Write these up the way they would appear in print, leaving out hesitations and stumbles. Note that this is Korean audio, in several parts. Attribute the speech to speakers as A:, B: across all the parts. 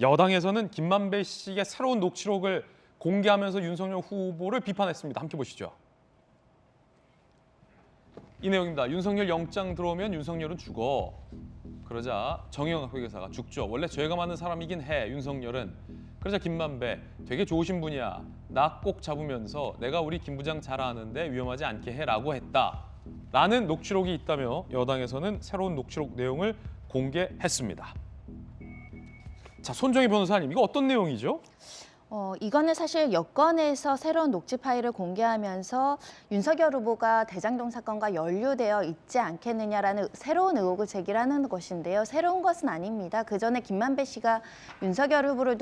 A: 여당에서는 김만배 씨의 새로운 녹취록을 공개하면서 윤석열 후보를 비판했습니다. 함께 보시죠. 이 내용입니다. 윤석열 영장 들어오면 윤석열은 죽어. 그러자 정의영 회계사가 죽죠. 원래 죄가 많은 사람이긴 해, 윤석열은. 그러자 김만배, 되게 좋으신 분이야. 나 꼭 잡으면서 내가 우리 김 부장 잘 아는데 위험하지 않게 해라고 했다. 라는 녹취록이 있다며 여당에서는 새로운 녹취록 내용을 공개했습니다. 자, 손정희 변호사님, 이거 어떤 내용이죠?
B: 이거는 사실 여권에서 새로운 녹취 파일을 공개하면서 윤석열 후보가 대장동 사건과 연루되어 있지 않겠느냐라는 새로운 의혹을 제기하는 것인데요. 새로운 것은 아닙니다. 그 전에 김만배 씨가 윤석열 후보를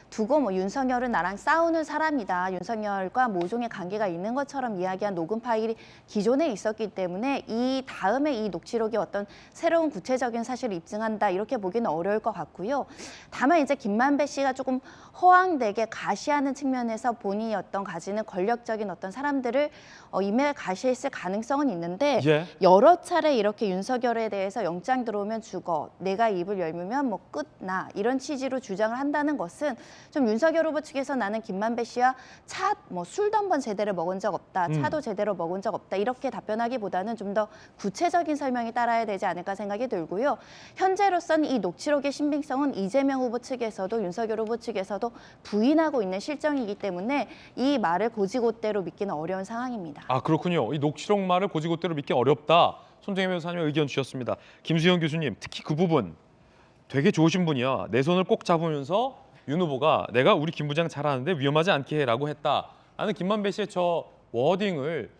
B: 두고 윤석열은 나랑 싸우는 사람이다. 윤석열과 모종의 관계가 있는 것처럼 이야기한 녹음 파일이 기존에 있었기 때문에 이 다음에 이 녹취록이 어떤 새로운 구체적인 사실을 입증한다 이렇게 보기는 어려울 것 같고요. 다만 이제 김만배 씨가 조금 허황되게 가시하는 측면에서 본인이 가지는 권력적인 어떤 사람들을 임의를 가시했을 가능성은 있는데 여러 차례 이렇게 윤석열에 대해서 영장 들어오면 죽어, 내가 입을 열면 끝나 이런 취지로 주장을 한다는 것은 좀 윤석열 후보 측에서 나는 김만배 씨와 술도 한 번 제대로 먹은 적 없다, 차도 제대로 먹은 적 없다 이렇게 답변하기보다는 좀 더 구체적인 설명이 따라야 되지 않을까 생각이 들고요. 현재로서는 이 녹취록의 신빙성은 이재명 후보 측에서도 윤석열 후보 측에서도 부인하고 있는 실정이기 때문에 이 말을 곧이곧대로 믿기는 어려운 상황입니다.
A: 아, 그렇군요. 이 녹취록 말을 곧이곧대로 믿기 어렵다. 손정희 변호사님 의견 주셨습니다. 김수현 교수님, 특히 그 부분 되게 좋으신 분이야. 내 손을 꼭 잡으면서 윤 후보가 내가 우리 김 부장 잘 아는데 위험하지 않게 해라고 했다. 라는 김만배 씨의 저 워딩을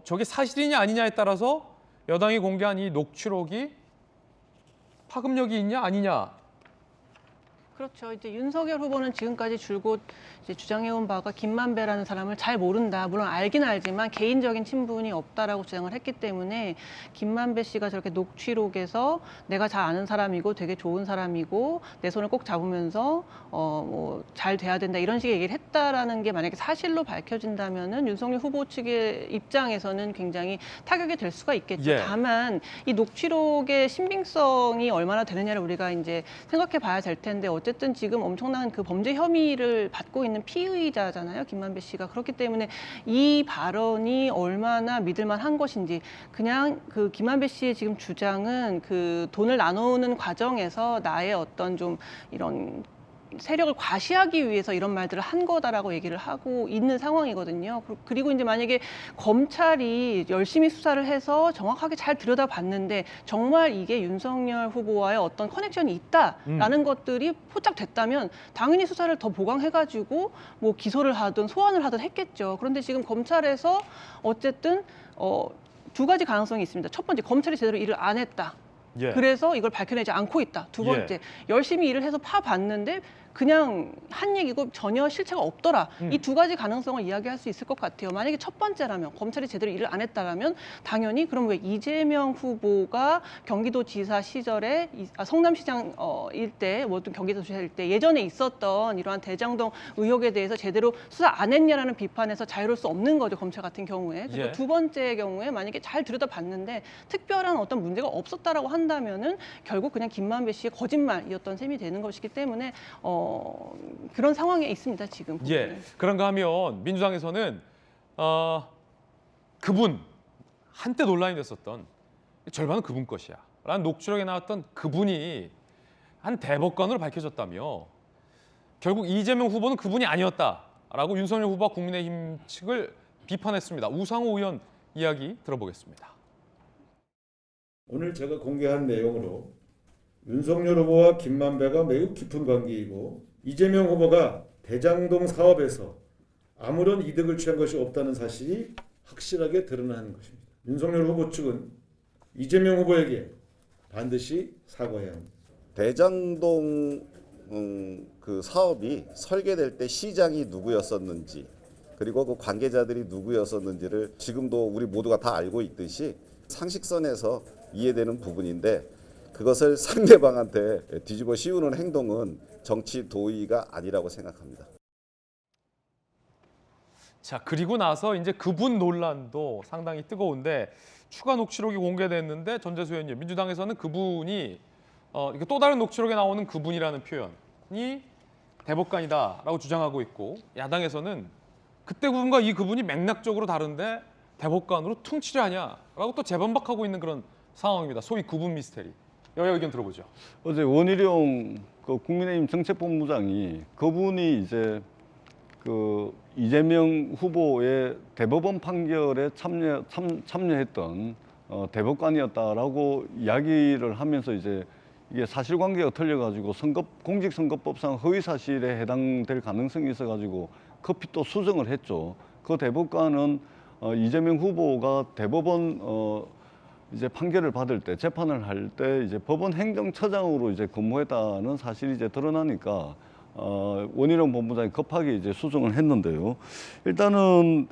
A: 저게 사실이냐 아니냐에 따라서 여당이 공개한 이 녹취록이 파급력이 있냐 아니냐.
C: 그렇죠. 이제 윤석열 후보는 지금까지 줄곧 이제 주장해온 바가 김만배라는 사람을 잘 모른다. 물론 알긴 알지만 개인적인 친분이 없다라고 주장을 했기 때문에 김만배 씨가 저렇게 녹취록에서 내가 잘 아는 사람이고 되게 좋은 사람이고 내 손을 꼭 잡으면서 잘 돼야 된다 이런 식의 얘기를 했다라는 게 만약에 사실로 밝혀진다면은 윤석열 후보 측의 입장에서는 굉장히 타격이 될 수가 있겠죠. 다만 이 녹취록의 신빙성이 얼마나 되느냐를 우리가 이제 생각해 봐야 될 텐데 어쨌든 지금 엄청난 그 범죄 혐의를 받고 있는 피의자잖아요, 김만배 씨가. 그렇기 때문에 이 발언이 얼마나 믿을만한 것인지, 그냥 그 김만배 씨의 지금 주장은 그 돈을 나누는 과정에서 나의 어떤 좀 이런 세력을 과시하기 위해서 이런 말들을 한 거다라고 얘기를 하고 있는 상황이거든요. 그리고 이제 만약에 검찰이 열심히 수사를 해서 정확하게 잘 들여다봤는데 정말 이게 윤석열 후보와의 어떤 커넥션이 있다라는 것들이 포착됐다면 당연히 수사를 더 보강해가지고 기소를 하든 소환을 하든 했겠죠. 그런데 지금 검찰에서 어쨌든 두 가지 가능성이 있습니다. 첫 번째, 검찰이 제대로 일을 안 했다. 그래서 이걸 밝혀내지 않고 있다. 두 번째, 열심히 일을 해서 파봤는데 그냥 한 얘기고 전혀 실체가 없더라. 이 두 가지 가능성을 이야기할 수 있을 것 같아요. 만약에 첫 번째라면 검찰이 제대로 일을 안 했다라면 당연히 그럼 왜 이재명 후보가 경기도지사 시절에 성남시장 일대 경기도지사 일대 예전에 있었던 이러한 대장동 의혹에 대해서 제대로 수사 안 했냐라는 비판에서 자유로울 수 없는 거죠, 검찰 같은 경우에. 그리고 두 번째 경우에 만약에 잘 들여다봤는데 특별한 어떤 문제가 없었다라고 한다면은 결국 그냥 김만배 씨의 거짓말이었던 셈이 되는 것이기 때문에 그런 상황에 있습니다, 지금.
A: 그런가 하면 민주당에서는 그분 한때 논란이 됐었던 절반은 그분 것이야 라는 녹취록에 나왔던 그분이 한 대법관으로 밝혀졌다며 결국 이재명 후보는 그분이 아니었다라고 윤석열 후보와 국민의힘 측을 비판했습니다. 우상호 의원 이야기 들어보겠습니다.
D: 오늘 제가 공개한 내용으로 윤석열 후보와 김만배가 매우 깊은 관계이고 이재명 후보가 대장동 사업에서 아무런 이득을 취한 것이 없다는 사실이 확실하게 드러나는 것입니다. 윤석열 후보 측은 이재명 후보에게 반드시 사과해야 합니다.
E: 대장동 그 사업이 설계될 때 시장이 누구였었는지 그리고 그 관계자들이 누구였었는지를 지금도 우리 모두가 다 알고 있듯이 상식선에서 이해되는 부분인데 그것을 상대방한테 뒤집어 씌우는 행동은 정치 도의가 아니라고 생각합니다.
A: 자, 그리고 나서 이제 그분 논란도 상당히 뜨거운데 추가 녹취록이 공개됐는데 전재수 의원님, 민주당에서는 그분이 이게 또 다른 녹취록에 나오는 그분이라는 표현이 대법관이다라고 주장하고 있고 야당에서는 그때 그분과 이 그분이 맥락적으로 다른데 대법관으로 퉁치려 하냐라고 또 재반박하고 있는 그런 상황입니다. 소위 그분 미스테리. 여야 의견 들어보죠.
F: 어제 원희룡 그 국민의힘 정책본부장이 그분이 이제 그 이재명 후보의 대법원 판결에 참여했던 대법관이었다라고 이야기를 하면서 이제 이게 사실관계가 틀려가지고 공직선거법상 허위사실에 해당될 가능성이 있어가지고 급히 또 수정을 했죠. 그 대법관은 이재명 후보가 대법원 이제 판결을 받을 때 재판을 할 때 이제 법원 행정처장으로 이제 근무했다는 사실이 이제 드러나니까 원희룡 본부장이 급하게 이제 수정을 했는데요. 일단은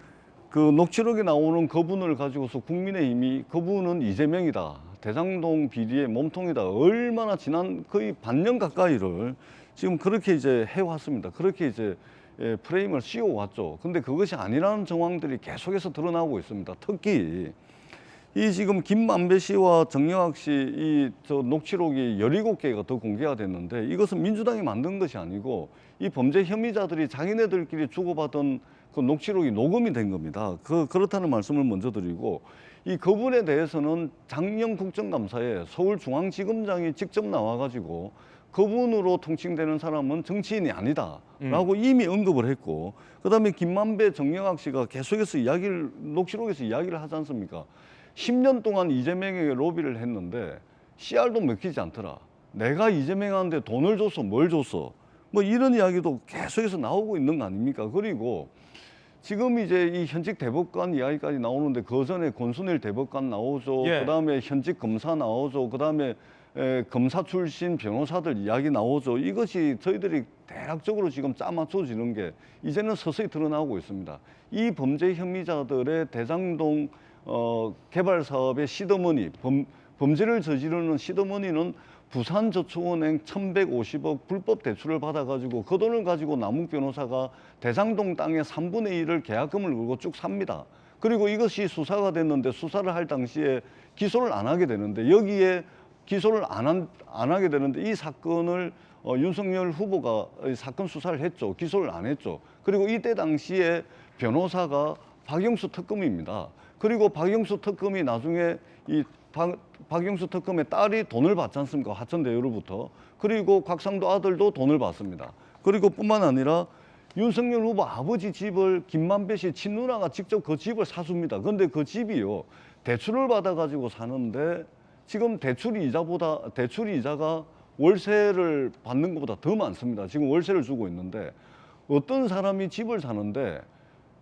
F: 그 녹취록에 나오는 그분을 가지고서 국민의힘이 그분은 이재명이다, 대장동 비리의 몸통이다, 얼마나 지난 거의 반년 가까이를 지금 그렇게 이제 해왔습니다. 그렇게 이제 프레임을 씌워왔죠. 근데 그것이 아니라는 정황들이 계속해서 드러나고 있습니다. 특히 이 지금 김만배 씨와 정영학 씨 이 저 녹취록이 17개가 더 공개가 됐는데 이것은 민주당이 만든 것이 아니고 이 범죄 혐의자들이 자기네들끼리 주고받은 그 녹취록이 녹음이 된 겁니다. 그렇다는 말씀을 먼저 드리고 이 그분에 대해서는 장영 국정감사에 서울중앙지검장이 직접 나와가지고 그분으로 통칭되는 사람은 정치인이 아니다라고 이미 언급을 했고 그다음에 김만배, 정영학 씨가 계속해서 녹취록에서 이야기를 하지 않습니까? 10년 동안 이재명에게 로비를 했는데 CR도 먹히지 않더라. 내가 이재명한테 돈을 줬어, 뭘 줬어. 뭐 이런 이야기도 계속해서 나오고 있는 거 아닙니까? 그리고 지금 이제 이 현직 대법관 이야기까지 나오는데 그 전에 권순일 대법관 나오죠.
A: 예.
F: 그다음에 현직 검사 나오죠. 그다음에 검사 출신 변호사들 이야기 나오죠. 이것이 저희들이 대략적으로 지금 짜맞춰지는 게 이제는 서서히 드러나고 있습니다. 이 범죄 혐의자들의 대장동 개발 사업의 시드머니, 범죄를 저지르는 시드머니는 부산저축은행 1,150억 불법 대출을 받아가지고 그 돈을 가지고 남욱 변호사가 대장동 땅의 3분의 1을 계약금을 걸고 쭉 삽니다. 그리고 이것이 수사가 됐는데 수사를 할 당시에 기소를 안 하게 되는데 여기에 기소를 안 하게 되는데 이 사건을 윤석열 후보가 사건 수사를 했죠. 기소를 안 했죠. 그리고 이때 당시에 변호사가 박영수 특검입니다. 그리고 박영수 특검이 나중에 박영수 특검의 딸이 돈을 받지 않습니까? 하천대유로부터. 그리고 곽상도 아들도 돈을 받습니다. 그리고 뿐만 아니라 윤석열 후보 아버지 집을 김만배 씨 친누나가 직접 그 집을 사줍니다. 그런데 그 집이요. 대출을 받아가지고 사는데 지금 대출 이자가 월세를 받는 것보다 더 많습니다. 지금 월세를 주고 있는데 어떤 사람이 집을 사는데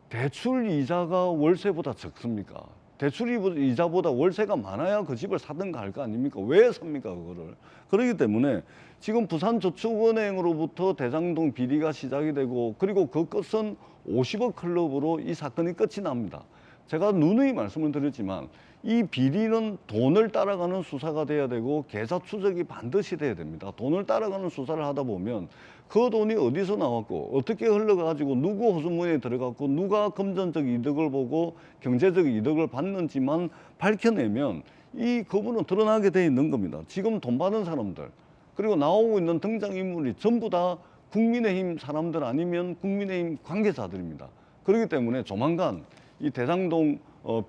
F: 대출 이자가 월세보다 적습니까? 대출 이자보다 월세가 많아야 그 집을 사든가 할 거 아닙니까? 왜 삽니까, 그거를? 그렇기 때문에 지금 부산저축은행으로부터 대장동 비리가 시작이 되고 그리고 그 끝은 50억 클럽으로 이 사건이 끝이 납니다. 제가 누누이 말씀을 드렸지만 이 비리는 돈을 따라가는 수사가 돼야 되고 계좌 추적이 반드시 돼야 됩니다. 돈을 따라가는 수사를 하다 보면 그 돈이 어디서 나왔고 어떻게 흘러가지고 누구 호수무에 들어갔고 누가 금전적 이득을 보고 경제적 이득을 받는지만 밝혀내면 이 거부는 드러나게 돼 있는 겁니다. 지금 돈 받은 사람들 그리고 나오고 있는 등장인물이 전부 다 국민의힘 사람들 아니면 국민의힘 관계자들입니다. 그렇기 때문에 조만간 이 대장동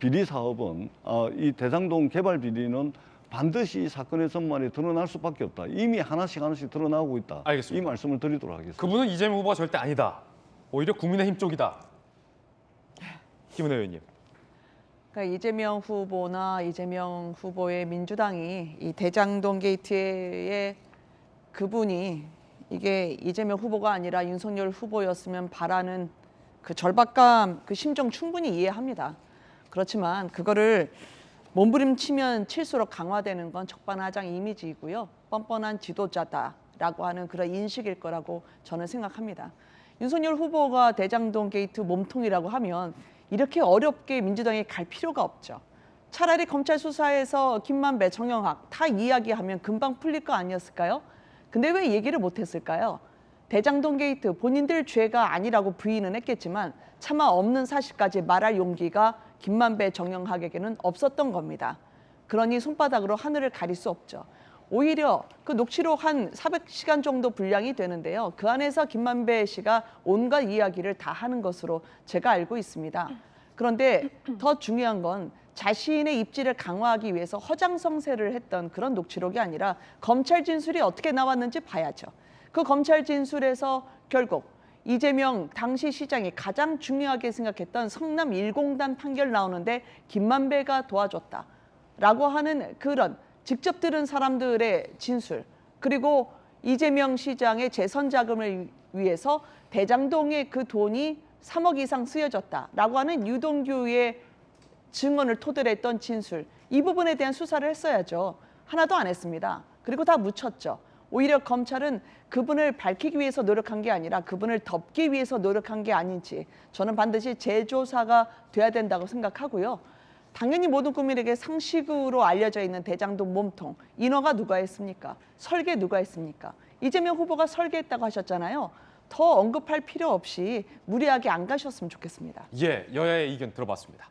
F: 비리 사업은 이 대장동 개발 비리는 반드시 이 사건의 전말이 드러날 수밖에 없다. 이미 하나씩 드러나고 있다.
A: 알겠습니다.
F: 이 말씀을 드리도록 하겠습니다.
A: 그분은 이재명 후보가 절대 아니다. 오히려 국민의힘 쪽이다. 김은혜 의원님.
G: 그러니까 이재명 후보나 이재명 후보의 민주당이 이 대장동 게이트의 그분이 이게 이재명 후보가 아니라 윤석열 후보였으면 바라는 그 절박감, 그 심정 충분히 이해합니다. 그렇지만 그거를 몸부림치면 칠수록 강화되는 건 적반하장 이미지이고요. 뻔뻔한 지도자다라고 하는 그런 인식일 거라고 저는 생각합니다. 윤석열 후보가 대장동 게이트 몸통이라고 하면 이렇게 어렵게 민주당이 갈 필요가 없죠. 차라리 검찰 수사에서 김만배, 정영학 다 이야기하면 금방 풀릴 거 아니었을까요? 근데 왜 얘기를 못했을까요? 대장동 게이트 본인들 죄가 아니라고 부인은 했겠지만 차마 없는 사실까지 말할 용기가 김만배, 정영학에게는 없었던 겁니다. 그러니 손바닥으로 하늘을 가릴 수 없죠. 오히려 그 녹취록 한 400시간 정도 분량이 되는데요. 그 안에서 김만배 씨가 온갖 이야기를 다 하는 것으로 제가 알고 있습니다. 그런데 더 중요한 건 자신의 입지를 강화하기 위해서 허장성세를 했던 그런 녹취록이 아니라 검찰 진술이 어떻게 나왔는지 봐야죠. 그 검찰 진술에서 결국 이재명 당시 시장이 가장 중요하게 생각했던 성남 1공단 판결 나오는데 김만배가 도와줬다라고 하는 그런 직접 들은 사람들의 진술, 그리고 이재명 시장의 재선 자금을 위해서 대장동에 그 돈이 3억 이상 쓰여졌다라고 하는 유동규의 증언을 토대로 했던 진술, 이 부분에 대한 수사를 했어야죠. 하나도 안 했습니다. 그리고 다 묻혔죠. 오히려 검찰은 그분을 밝히기 위해서 노력한 게 아니라 그분을 덮기 위해서 노력한 게 아닌지 저는 반드시 재조사가 돼야 된다고 생각하고요. 당연히 모든 국민에게 상식으로 알려져 있는 대장동 몸통, 인허가 누가 했습니까? 설계 누가 했습니까? 이재명 후보가 설계했다고 하셨잖아요. 더 언급할 필요 없이 무리하게 안 가셨으면 좋겠습니다.
A: 예, 여야의 의견 들어봤습니다.